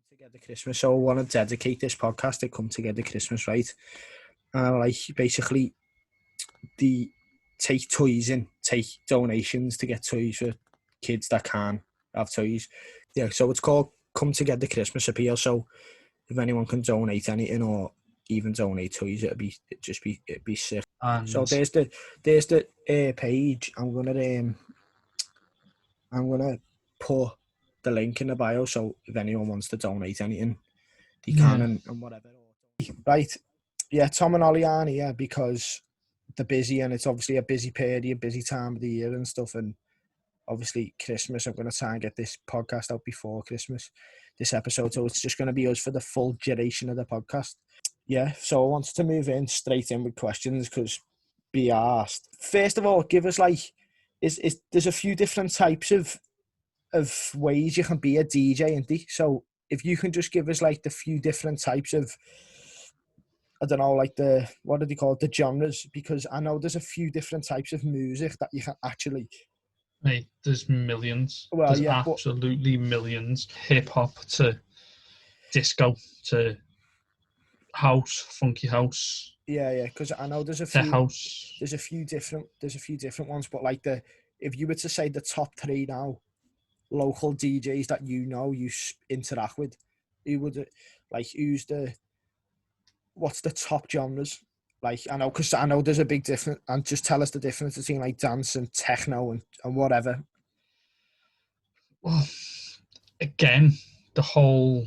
Together Christmas, so I want to dedicate this podcast to Come Together Christmas, right? And I like basically the take toys in, take donations to get toys for kids that can't have toys. Yeah, so it's called Come Together Christmas Appeal. So if anyone can donate anything or even donate toys, it'd be sick. And So there's the page. I'm gonna put the link in the bio. So if anyone wants to donate anything, they can and whatever. Right, yeah. Tom and Ollie aren't here because they're busy, and it's obviously a busy period, busy time of the year and stuff. And obviously Christmas, I'm going to try and get this podcast out before Christmas, this episode. So it's just going to be us for the full duration of the podcast. Yeah, so I wanted to move in straight in with questions because be asked. First of all, give us there's a few different types of ways you can be a DJ, Andy. So if you can just give us the few different types of, I don't know, what do they call it, the genres? Because I know there's a few different types of music that you can actually... Mate, there's millions. Well, there's yeah, absolutely millions. Hip-hop to disco to house, funky house. Yeah, because I know there's a few different ones, but if you were to say the top three now, local DJs that you interact with, who would what's the top genres? I know there's a big difference, and just tell us the difference between dance and techno and whatever. Well, again, the whole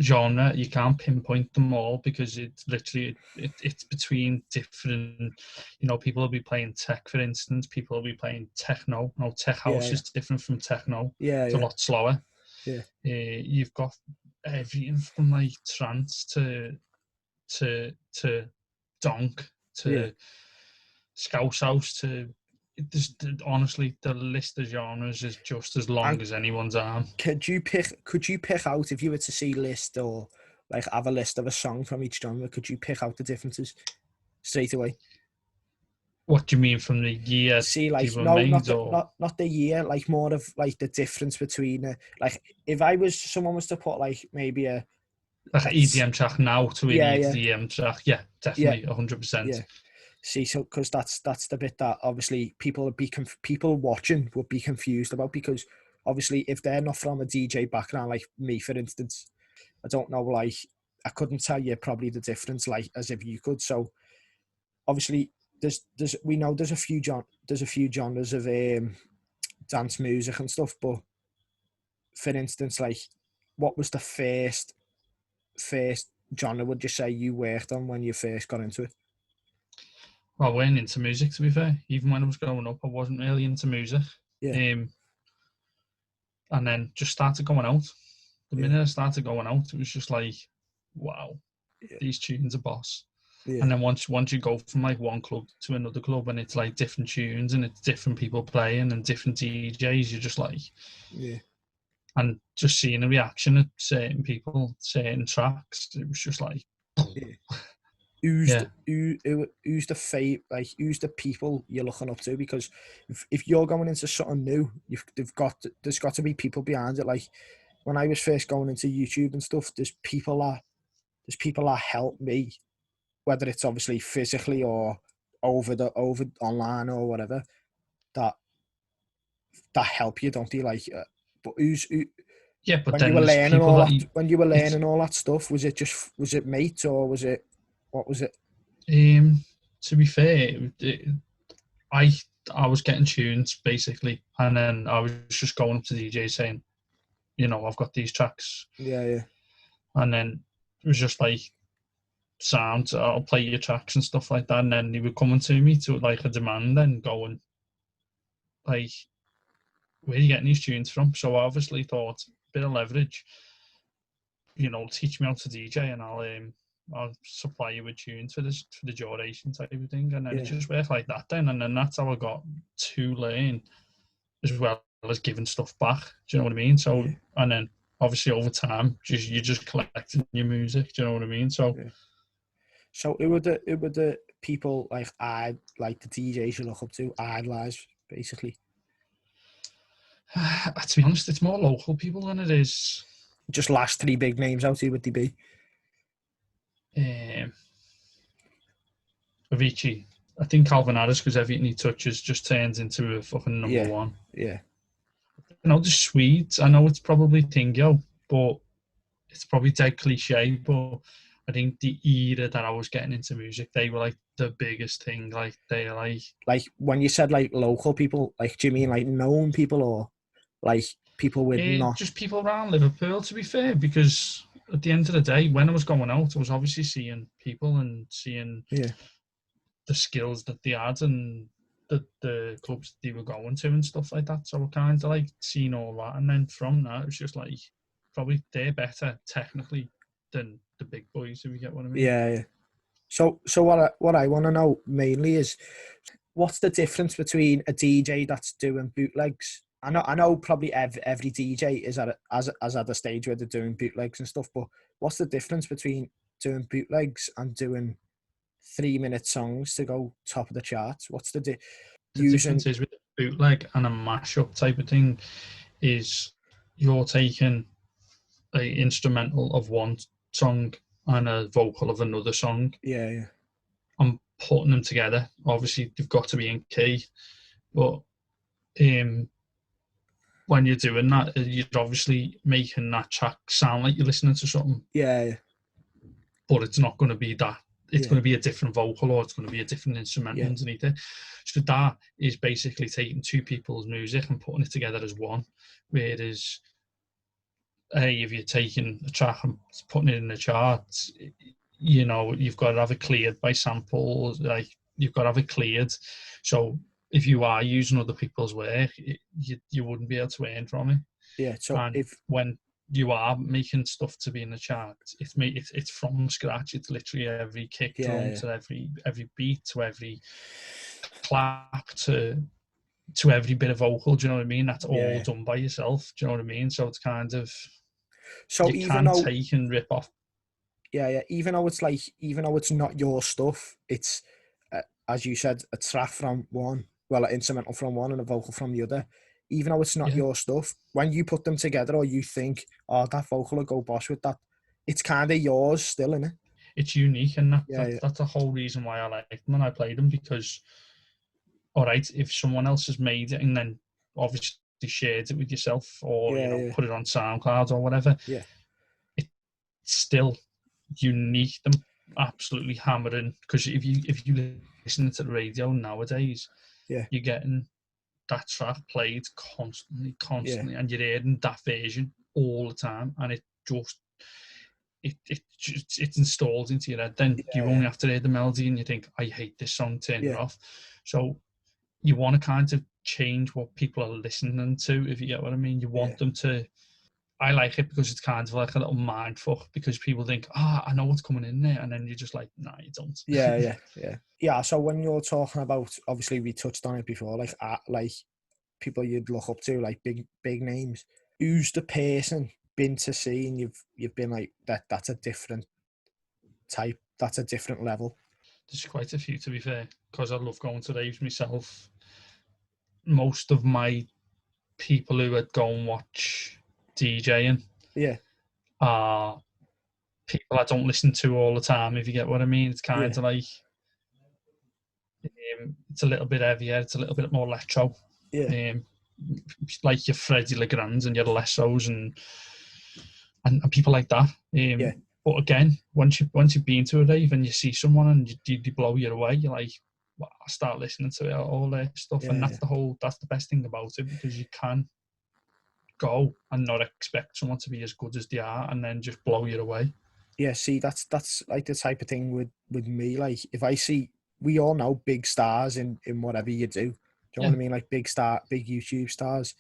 genre, you can't pinpoint them all because it's literally it's between different, people will be playing tech, for instance, people will be playing techno. Tech house is different from techno. It's a lot slower. You've got everything from trance to donk to scouse house to honestly, the list of genres is just as long as anyone's arm. Could you pick out, if you were to see list or have a list of a song from each genre, could you pick out the differences straight away? What do you mean from the year? See, not the year, more of the difference between if someone was to put maybe a EDM track now to an EDM track, definitely 100%. Yeah. See, so because that's the bit that obviously people watching would be confused about, because obviously if they're not from a DJ background like me, for instance, I don't know, I couldn't tell you probably the difference as if you could. So obviously we know there's a few genres of dance music and stuff, but for instance, what was the first genre would you say you worked on when you first got into it? Well, I wasn't into music, to be fair. Even when I was growing up, I wasn't really into music. Yeah. And then just started going out. The minute I started going out, it was just wow, these tunes are boss. Yeah. And then once you go from one club to another club and it's different tunes and it's different people playing and different DJs, you're just yeah. And just seeing the reaction of certain people, certain tracks, it was just yeah. Who's the people you're looking up to? Because if you're going into something new, there's got to be people behind it. When I was first going into YouTube and stuff, there's people that help me, whether it's obviously physically or over online or whatever, that help you, don't they? But but when you were learning all that stuff, was it mates or was it? What was it? To be fair, I was getting tunes basically, and then I was just going up to DJ saying, I've got these tracks. Yeah. And then it was just sound, I'll play your tracks and stuff like that. And then they were coming to me to a demand and going, where are you getting these tunes from? So I obviously thought, bit of leverage, teach me how to DJ and I'll supply you with tunes for the duration type of thing. And then it just worked like that then. And then that's how I got to learn as well as giving stuff back. Do you know what I mean? So, and then obviously over time, you're just collecting your music. Do you know what I mean? So, so who were the people the DJs you look up to, idolize, basically? To be honest, it's more local people than it is just last 3 big names out, who would they be? Avicii. I think Calvin Harris, because everything he touches just turns into a fucking number one. Yeah. You know, the Swedes, I know it's probably Tingo, but it's probably dead cliche, but I think the era that I was getting into music, they were like the biggest thing. Like, they're like when you said like local people, like, do you mean like known people or like people with not just people around Liverpool, to be fair, because at the end of the day, when I was going out, I was obviously seeing people and seeing the skills that they had and the clubs they were going to and stuff like that. So I kind of like seen all that, and then from that, it was just like probably they're better technically than the big boys, if you get what I mean. Yeah. So what I want to know mainly is, what's the difference between a DJ that's doing bootlegs? I know probably every DJ is at a stage where they're doing bootlegs and stuff, but what's the difference between doing bootlegs and doing 3-minute songs to go top of the charts? What's the difference is with a bootleg and a mashup type of thing is you're taking an instrumental of one song and a vocal of another song. Yeah. I'm putting them together. Obviously, they've got to be in key, but when you're doing that, you're obviously making that track sound like you're listening to something. Yeah. But it's not going to be that. It's going to be a different vocal, or it's going to be a different instrument underneath it. So that is basically taking two people's music and putting it together as one. Whereas, if you're taking a track and putting it in the charts, you know, you've got to have it cleared by samples. Like, you've got to have it cleared. So if you are using other people's work, you wouldn't be able to earn from it. Yeah. So and when you are making stuff to be in the charts, it's from scratch. It's literally every kick drum to every beat to every clap to every bit of vocal. Do you know what I mean? That's all done by yourself. Do you know what I mean? So it's kind of, so you can take and rip off. Yeah. Even though it's not your stuff, it's as you said, a track from one, well, an instrumental from one and a vocal from the other. Even though it's not your stuff, when you put them together, or you think, oh, that vocal will go boss with that, it's kind of yours still, isn't it? It's unique, and that's the whole reason why I like them and I play them, because, all right, if someone else has made it and then obviously shared it with yourself, or put it on SoundCloud or whatever, it's still unique. Them absolutely hammering, because if you listen to the radio nowadays, you're getting that track played constantly, and you're hearing that version all the time, and it's installed into your head. Then you only have to hear the melody and you think, I hate this song, turn it off. So you want to kind of change what people are listening to, if you get what I mean. You want them to. I like it because it's kind of like a little mind fuck, because people think, I know what's coming in there, and then you're just like, nah, you don't. Yeah. So when you're talking about, obviously we touched on it before, like people you'd look up to, like big names. Who's the person been to see and you've been like, that's a different type, that's a different level? There's quite a few, to be fair, because I love going to raves myself. Most of my people who would go and watch DJing are people I don't listen to all the time, if you get what I mean. It's kind of like, it's a little bit heavier, it's a little bit more electro. Like your Freddie Legrands and your Lessos and people like that. But again, once you've been to a rave and you see someone and you blow you away, you're like, well, I start listening to it, all their stuff, and that's the best thing about it, because you can go and not expect someone to be as good as they are, and then just blow you away. Yeah, see, that's like the type of thing with me. Like, if I see, we all know big stars in whatever you do. Do you know what I mean? Like big YouTube stars.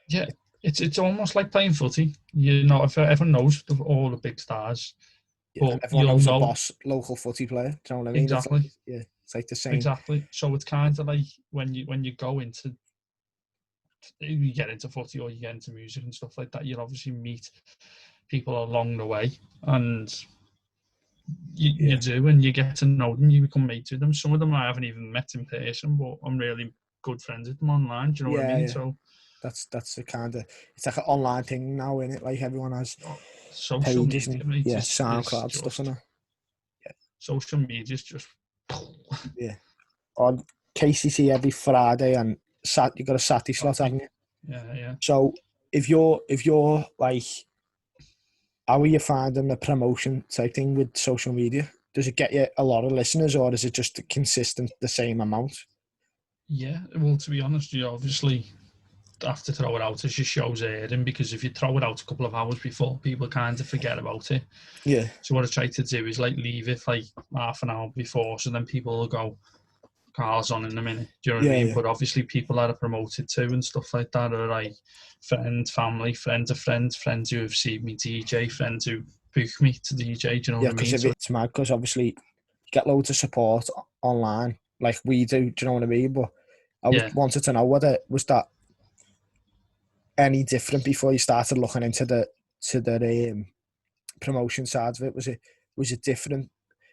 Yeah, it's almost like playing footy. You know, if everyone knows all the big stars, but everyone knows a boss local footy player. Do you know what I mean? Exactly. It's like the same. Exactly. So it's kind of like when you go into, you get into footy or you get into music and stuff like that, you'll obviously meet people along the way, and you do, and you get to know them, you become mates with them. Some of them I haven't even met in person, but I'm really good friends with them online. Do you know what I mean? So That's the kind of, it's like an online thing now, isn't it? Like everyone has Social pages media, and mate, is SoundCloud just, stuff in it. social media is just Yeah. On KCC every Friday and you got a Saturday slot, haven't you? yeah. So if you're like, how are you finding the promotion type thing with social media? Does it get you a lot of listeners, or is it just consistent, the same amount? Yeah, well, to be honest, you obviously have to throw it out as your show's airing, because if you throw it out a couple of hours before, people kind of forget about it. Yeah. So what I try to do is like leave it like half an hour before, so then people will go, Carl's on in a minute. Do you know what I mean? Yeah. But obviously people that are promoted too and stuff like that are like family, friends of friends, friends who have seen me DJ, friends who book me to DJ. Do you know Yeah, what I because mean? if it's mad, because obviously you get loads of support online, like we do. Do you know what I mean? But I wanted to know whether was that any different before you started looking into the promotion side of it? Was it different?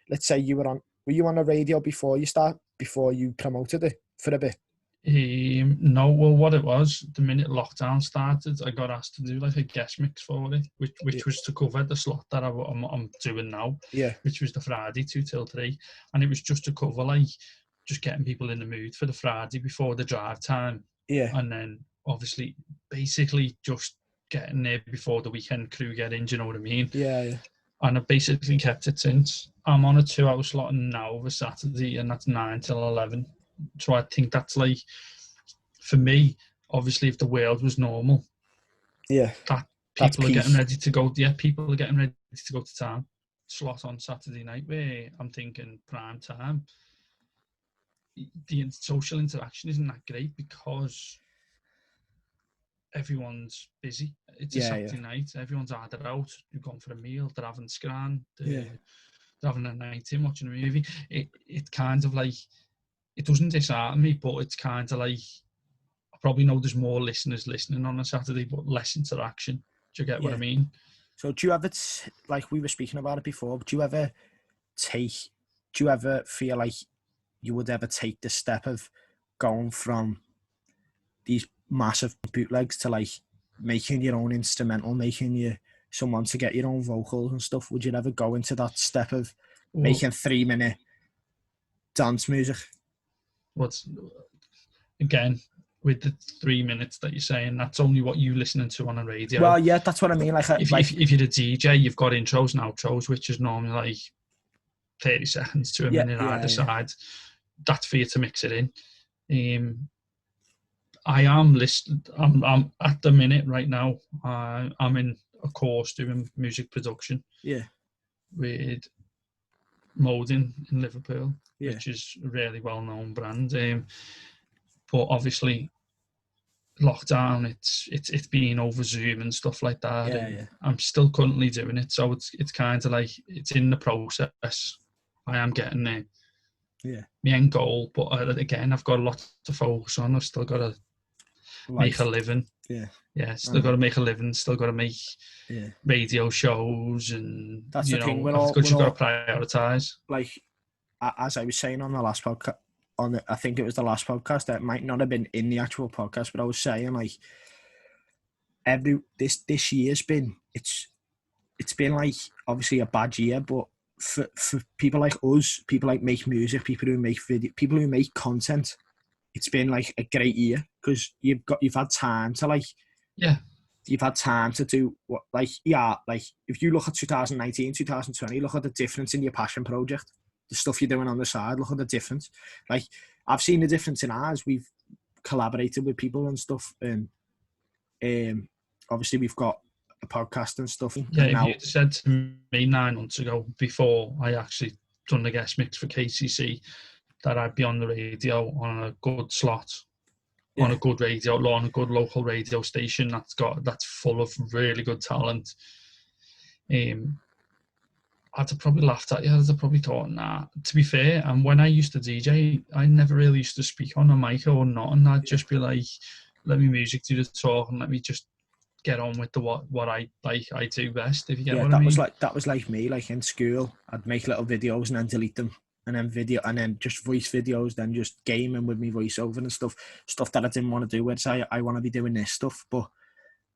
Let's say were you on the radio before you promoted it for a bit? No, well, what it was, the minute lockdown started, I got asked to do like a guest mix for it, which was to cover the slot that I'm doing now, which was the Friday 2 till 3, and it was just to cover like just getting people in the mood for the Friday before the drive time, and then obviously basically just getting there before the weekend crew get in. Do you know what I mean? Yeah. And I've basically kept it since. I'm on a 2-hour slot now over Saturday, and that's 9 till 11. So I think that's like, for me, obviously, if the world was normal, that people are getting ready to go. Yeah, people are getting ready to go to town. Slot on Saturday night where I'm thinking prime time. The social interaction isn't that great because everyone's busy. It's a Saturday night. Everyone's either out, they've gone for a meal, they're having scran, they're having a night in, watching a movie. It kind of like, it doesn't dishearten me, but it's kind of like, I probably know there's more listeners listening on a Saturday, but less interaction. Do you get what I mean? So do you ever, like we were speaking about it before, but do you ever feel like you would ever take the step of going from these massive bootlegs to like making your own instrumental, making you someone to get your own vocals and stuff? Would you ever go into that step of making 3-minute dance music? What's, again, with the 3 minutes that you're saying, that's only what you're listening to on a radio. Well, yeah, that's what I mean. If you're a DJ, you've got intros and outros, which is normally like 30 seconds to a minute either side. That's for you to mix it in. I'm at the minute right now, I'm in a course doing music production. Yeah. With Modin in Liverpool, which is a really well-known brand. But obviously, lockdown, it's been over Zoom and stuff like that. I'm still currently doing it, so it's kind of like it's in the process. I am getting there. Yeah. My end goal, but again, I've got a lot to focus on. I've still got to make a living. Yeah, still got to make a living. Still got to make radio shows, and that's the thing. You've got to prioritise. Like, as I was saying on the last podcast, I think it was the last podcast, that might not have been in the actual podcast, but I was saying like this year's been it's been like obviously a bad year, but for people like us, people like make music, people who make video, people who make content, it's been like a great year because you've had time to like you've had time to do what like if you look at 2019, 2020, look at the difference in your passion project, the stuff you're doing on the side, look at the difference. Like I've seen the difference in ours. We've collaborated with people and stuff, and obviously we've got a podcast and stuff. Yeah, if you said to me 9 months ago, before I actually done the guest mix for KCC, that I'd be on the radio on a good slot, on a good radio, on a good local radio station that's full of really good talent, I'd have probably laughed at you. I'd have probably thought, nah. To be fair, and when I used to DJ, I never really used to speak on a mic or nothing. I'd just be like, let me music do the talk and let me just get on with what I do best, if you get what I mean. That was like me, like in school, I'd make little videos and then delete them and then video, and then just voice videos, then just gaming with me voiceover and stuff that I didn't want to do. Where I want to be doing this stuff, but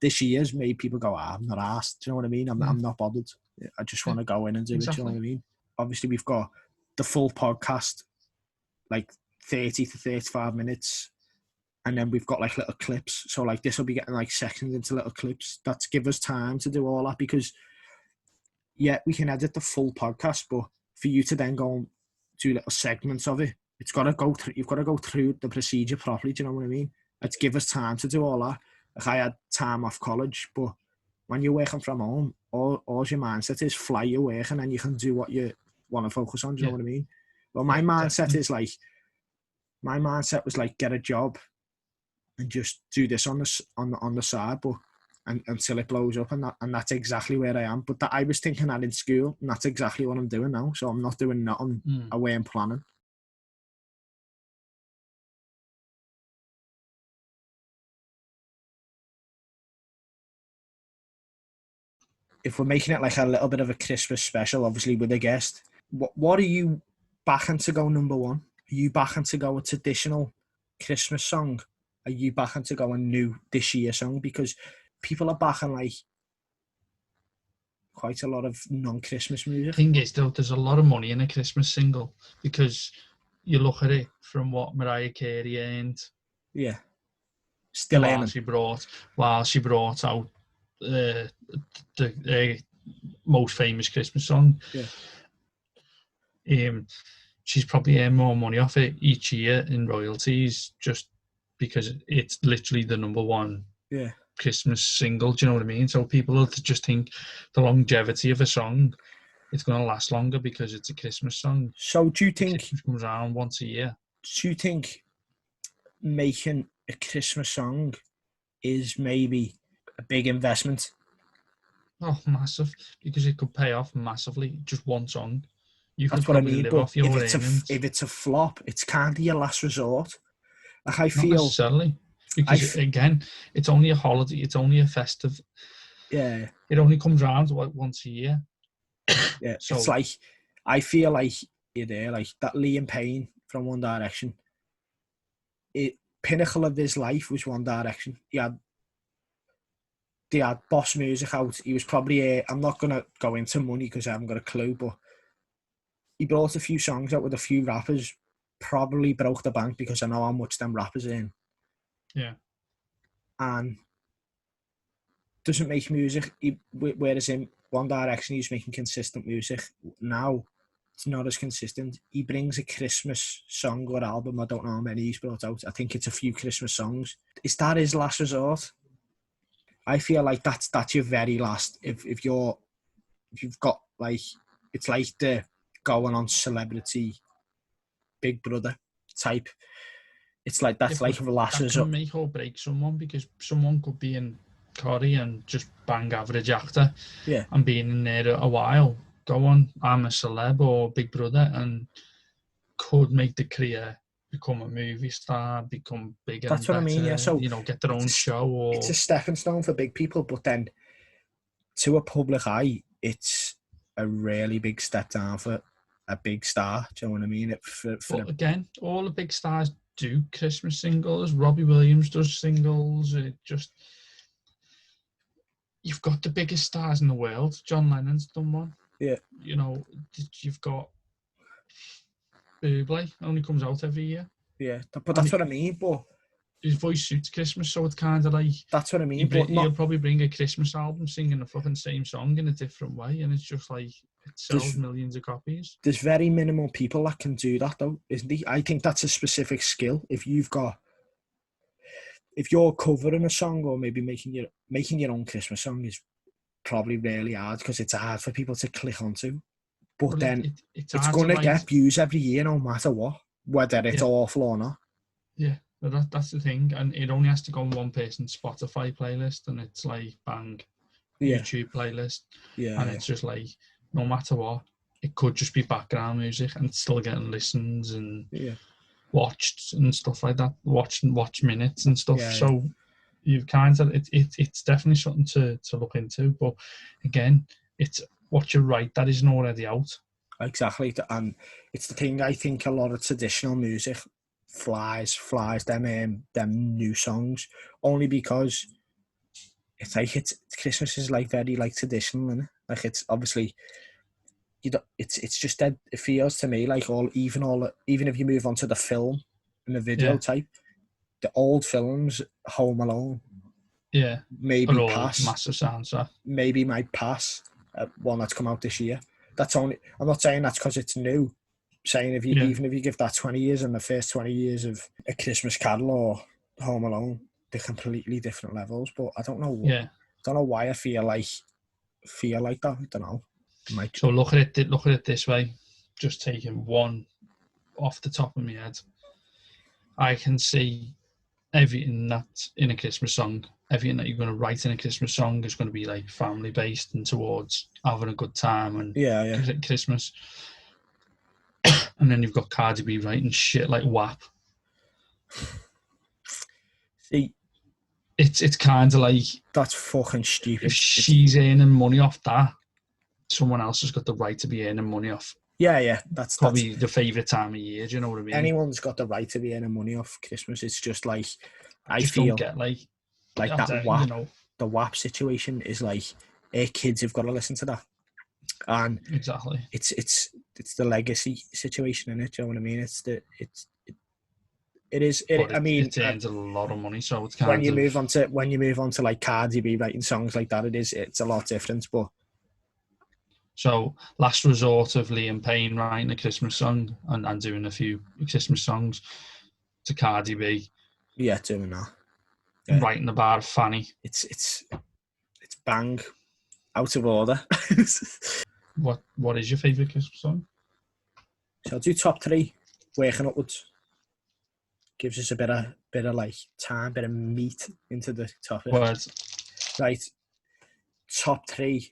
this year's made people go, I'm not asked. Do you know what I mean? I'm not bothered. I just want to go in and do exactly. it. Do you know what I mean? Obviously, we've got the full podcast, like 30 to 35 minutes. And then we've got like little clips. So like this will be getting like sections into little clips. That's give us time to do all that, because yeah, we can edit the full podcast, but for you to then go and do little segments of it, it's got to go through. You've got to go through the procedure properly. Do you know what I mean? It's give us time to do all that. Like I had time off college, but when you're working from home, all your mindset is fly your work, and then you can do what you want to focus on. Do you know what I mean? Well, my mindset is like, my mindset was like, get a job and just do this on the side, but until it blows up, and that's exactly where I am. But I was thinking that in school, and that's exactly what I'm doing now. So I'm not doing nothing away and planning. If we're making it like a little bit of a Christmas special, obviously with a guest, what are you backing to go number one? Are you backing to go a traditional Christmas song? Are you backing to go a new this year song? Because people are backing like quite a lot of non-Christmas music. The thing is, though, there's a lot of money in a Christmas single, because you look at it from what Mariah Carey earned. Yeah. Still while earning. she brought out the most famous Christmas song. Yeah. She's probably earned more money off it each year in royalties, just because it's literally the number one Christmas single. Do you know what I mean? So people just think the longevity of a song, it's going to last longer because it's a Christmas song. So do you think Christmas comes around once a year? Do you think making a Christmas song is maybe a big investment? Oh, massive, because it could pay off massively. Just one song. That's what I mean. But if it's a flop, it's kind of your last resort. Like I feel. Not necessarily, because again, it's only a holiday. It's only a festive. Yeah. It only comes around like once a year. Yeah. So it's like, I feel like you're there, like that Liam Payne from One Direction. Pinnacle of his life was One Direction. They had Boss Music out. He was probably I'm not going to go into money because I haven't got a clue, but he brought a few songs out with a few rappers, probably broke the bank because I know how much them rappers earn. Yeah. And doesn't make music, whereas in One Direction he's making consistent music. Now it's not as consistent. He brings a Christmas song or album. I don't know how many he's brought out. I think it's a few Christmas songs. Is that his last resort? I feel like that's your very last. If you've got like, it's like the going on celebrity Big Brother type. It's like that's like the last resort. That can make or break someone, because someone could be in Corrie and just bang average actor. Yeah. And being in there a while, go on, I'm a celeb or Big Brother, and could make the career, become a movie star, become bigger. That's what I mean. Yeah. So get their own show. Or it's a stepping stone for big people, but then to a public eye, it's a really big step down for a big star. Do you know what I mean? Again, all the big stars do Christmas singles. Robbie Williams does singles. You've got the biggest stars in the world. John Lennon's done one. Yeah. You've got Bublé, only comes out every year. Yeah, but that's what I mean. But his voice suits Christmas, so it's kind of like, that's what I mean. He'll probably bring a Christmas album singing the fucking same song in a different way, and it's just like, it sells millions of copies. There's very minimal people that can do that, though, isn't he? I think that's a specific skill. If you're covering a song, or maybe making your own Christmas song, is probably really hard, because it's hard for people to click onto. But then it's going to get views every year, no matter what, whether it's awful or not. Yeah, that's the thing, and it only has to go on one person's Spotify playlist, and it's like bang, YouTube playlist, and it's just like, no matter what, it could just be background music and it's still getting listens and watched and stuff like that, watch minutes and stuff. So you've kind of, it's definitely something to look into. But again, it's what you write that isn't already out. Exactly, and it's the thing. I think a lot of traditional music flies them new songs only because it's like Christmas is like very like traditional, and like it's obviously it's just that it feels to me like even if you move on to the film and the video Yeah. type, the old films, Home Alone, Yeah. maybe Are all pass, massive soundtrack. maybe might pass one that's come out this year. That's only. I'm not saying that's because it's new. Saying Yeah. even if you give that 20 years and the first 20 years of A Christmas Carol or Home Alone, they're completely different levels. But I don't know. Yeah. Don't know why I feel like that. I don't know. Might. So look at it this way. Just taking one off the top of my head, I can see everything that's in a Christmas song, everything that you're going to write in a Christmas song is going to be like family based and towards having a good time and Yeah. Christmas. And then you've got Cardi B writing shit like WAP. See, it's kind of like that's fucking stupid. If she's earning money off that, someone else has got the right to be earning money off. Yeah. That's probably the favourite time of year. Do you know what I mean? Anyone's got the right to be earning money off Christmas. It's just like I feel don't get like that WAP. You know, the WAP situation is like, kids have got to listen to that, and exactly, it's the legacy situation in it. Do you know what I mean? I mean, it earns a lot of money, so it's when you move on to like Cardi B writing songs like that, it's a lot different. But so last resort of Liam Payne writing a Christmas song and doing a few Christmas songs to Cardi B. Yeah, doing that. Yeah. Writing about Fanny. It's bang out of order. What is your favourite Christmas song? So I'll do top 3, working upwards. Gives us a bit of like time, bit of meat into the topic. Words. Right. Top 3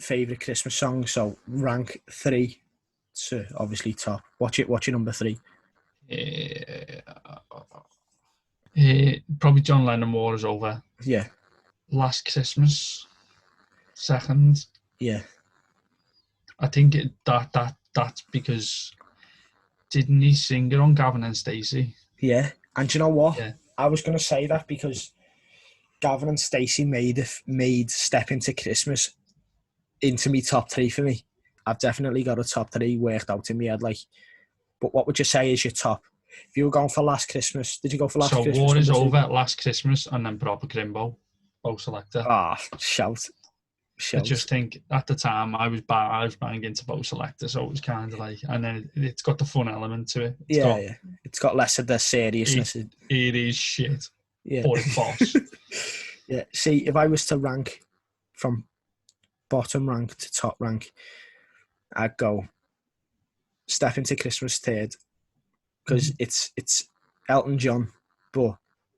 favourite Christmas songs. So rank 3 to obviously top. What's your number 3? Probably John Lennon, War Is Over. Yeah. Last Christmas. Second. Yeah. I think that's because didn't he sing it on Gavin and Stacey? Yeah. And do you know what? Yeah. I was going to say that because Gavin and Stacey made Step Into Christmas into me top 3 for me. I've definitely got a top 3 worked out in me head. Like, but what would you say is your top? If you were going for Last Christmas, did you go for Last Christmas? So War Is Over, Last Christmas, and then Proper Grimbo, both selector. Ah, shout. I just think at the time I was banging into both selector, so it was kind of like, and then it's got the fun element to it. It's got less of the seriousness. It is shit. Yeah, but it's boss. Yeah. See, if I was to rank from bottom rank to top rank, I'd go Step Into Christmas third because it's Elton John, but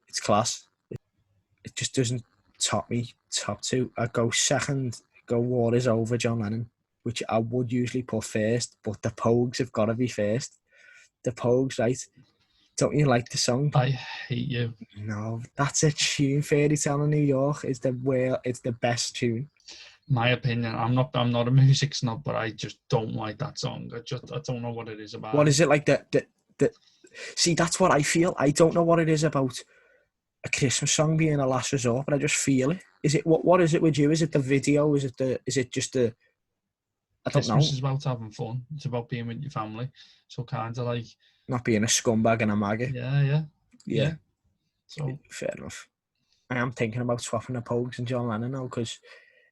it's class. It just doesn't top me. Top 2, I'd go second. Go War Is Over, John Lennon, which I would usually put first, but the Pogues have got to be first. The Pogues, right? Don't you like the song? I hate you. No, that's a tune. Fairy Tale in New York is it's the best tune. My opinion, I'm not a music snob, but I just don't like that song. I don't know what it is about. What is it like? See, that's what I feel. I don't know what it is about a Christmas song being a last resort, but I just feel it. Is it what is it with you? Is it the video? Is it just the? I don't know. Christmas is about having fun. It's about being with your family. So kind of like not being a scumbag and a maggot. Yeah. So fair enough. I am thinking about swapping the Pogues and John Lennon now because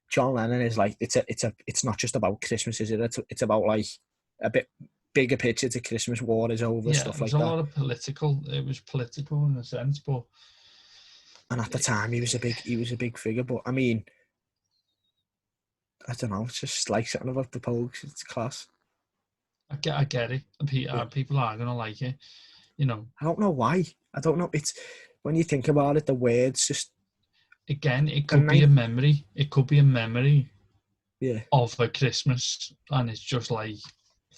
John Lennon is like it's not just about Christmas, is it? It's about like a bit bigger picture to Christmas. War Is Over, stuff like that. It was political in a sense, but. And at the time, he was a big figure. But I mean, I don't know. It's just like something about the Pogues. It's class. I get it. People are gonna like it. You know. I don't know why. I don't know. It's when you think about it, the words just. Again, it could be a memory. It could be a memory. Yeah. Of a Christmas, and it's just like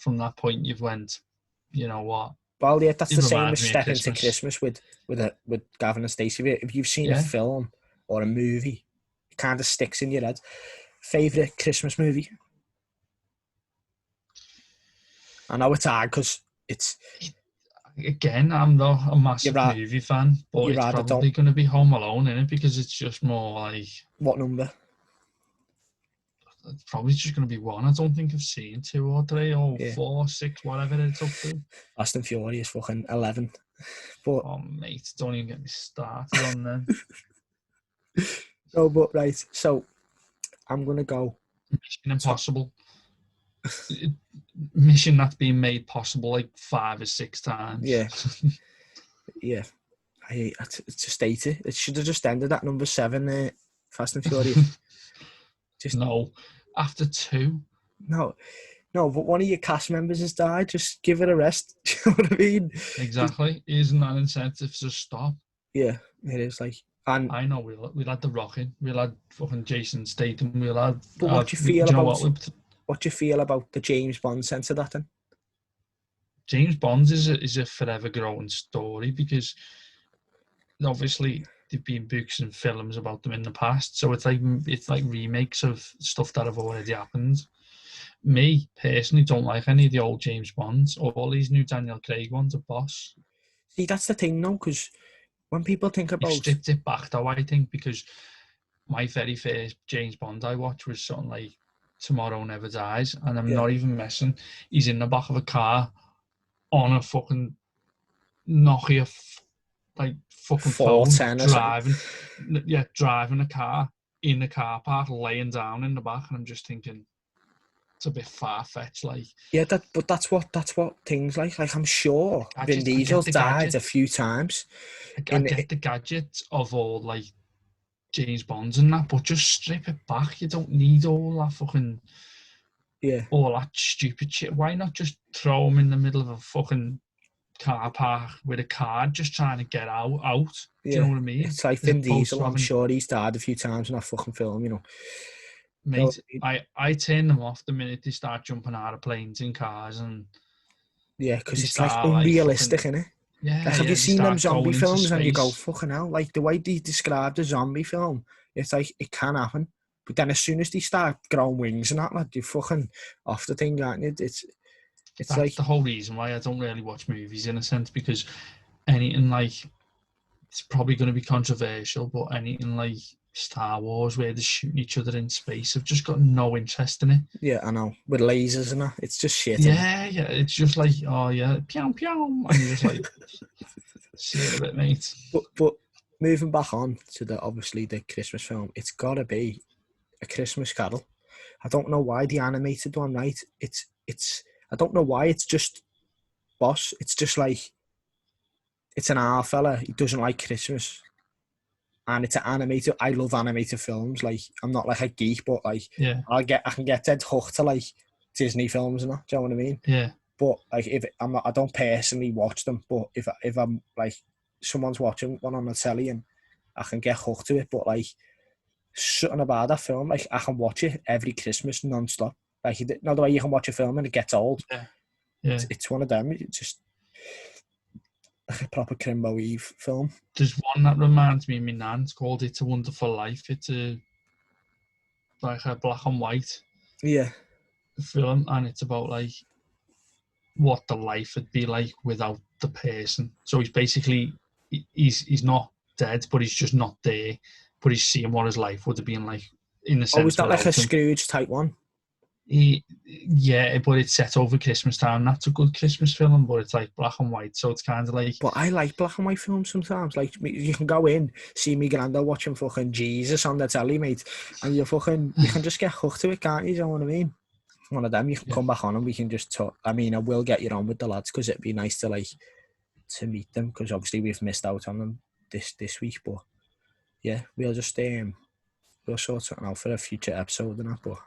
from that point you've went. You know what? Well, yeah, that's the same as Step Into Christmas with Gavin and Stacey. If you've seen a film or a movie, it kind of sticks in your head. Favourite Christmas movie? I know it's hard because it's Again, I'm not a massive You'd ra- movie fan, but you'd it's rather probably going to be Home Alone, innit? Because it's just more like, what number? it's probably just going to be one. I don't think I've seen 2 or 3 or Yeah. 4, 6, whatever it's up to. Fast and Furious fucking 11. But Oh, mate, don't even get me started on them. no, but right. So I'm gonna go. Mission Impossible. Mission that's been made possible like 5 or 6 times. Yeah. Yeah. It's just 80. It should have just ended at number 7. Fast and Furious. Just No. After 2. no, but one of your cast members has died. Just give it a rest. Do you know what I mean? Exactly. Isn't that incentive to stop? Yeah, it is like. And I know we'll had The Rock in. We'll had fucking Jason Statham. We'll had. But what do you feel you know about? what? What do you feel about the James Bond sense of that then? James Bond is a forever growing story because obviously there've been books and films about them in the past, so it's like remakes of stuff that have already happened. Me personally don't like any of the old James Bonds or all these new Daniel Craig ones are boss. See, that's the thing, though, because when people think You've about stripped it back though, I think, because my very first James Bond I watched was something like Tomorrow Never Dies, and I'm not even messing. He's in the back of a car on a fucking Nokia like fucking phone, 410 driving a car in the car park, laying down in the back, and I'm just thinking it's a bit far-fetched. Like, yeah, but that's what things like I'm sure Vin Diesel's died a few times. I get the gadgets of all like James Bonds and that, but just strip it back. You don't need all that fucking all that stupid shit. Why not just throw him in the middle of a fucking car park with a car just trying to get out? Do you know what I mean? It's like Vin Diesel. I'm sure he's died a few times in that fucking film, you know. Mate, I turn them off the minute they start jumping out of planes in cars and because it's like unrealistic, innit? Yeah, like, have you seen them zombie films and you go, fucking hell, like the way they described the zombie film, it's like it can happen, but then as soon as they start growing wings and that, like, you're fucking off the thing, aren't you? It's that's like the whole reason why I don't really watch movies, in a sense, because anything like, it's probably going to be controversial, but anything like Star Wars where they're shooting each other in space, I've just got no interest in it. Yeah, I know, with lasers and that, it's just shit. Yeah, it's just like, oh yeah, pew pew, and you're just like, see it a bit, mate. But moving back on to obviously the Christmas film, it's got to be A Christmas Carol. I don't know why the animated one, right? It's I don't know why it's just boss. It's just like, it's an R fella. He doesn't like Christmas. And it's an animated. I love animated films. Like, I'm not like a geek, but like, I can get dead hooked to like Disney films and that. Do you know what I mean? Yeah. But like, I don't personally watch them. But if I'm like, someone's watching one on the telly and I can get hooked to it. But like, something about that film, like, I can watch it every Christmas non-stop. Like, not the way you can watch a film and it gets old. Yeah. It's one of them. It's just like a proper Crimbo Eve film. There's one that reminds me of my nan. It's called It's a Wonderful Life. It's like a black and white film, and it's about like what the life would be like without the person. So he's basically he's not dead, but he's just not there. But he's seeing what his life would have been like in the sense. Oh, is that like a Scrooge type one? Yeah, but it's set over Christmas time. That's a good Christmas film, but it's like black and white, so it's kind of like. But I like black and white films sometimes. Like, you can go in, see me granddad watching fucking Jesus on the telly, mate, and you can just get hooked to it, can't you? Do you know what I mean? One of them, you can come back on and we can just talk. I mean, I will get you on with the lads because it'd be nice to meet them, because obviously we've missed out on them this week. But yeah, we'll just we'll sort something out for a future episode and that. But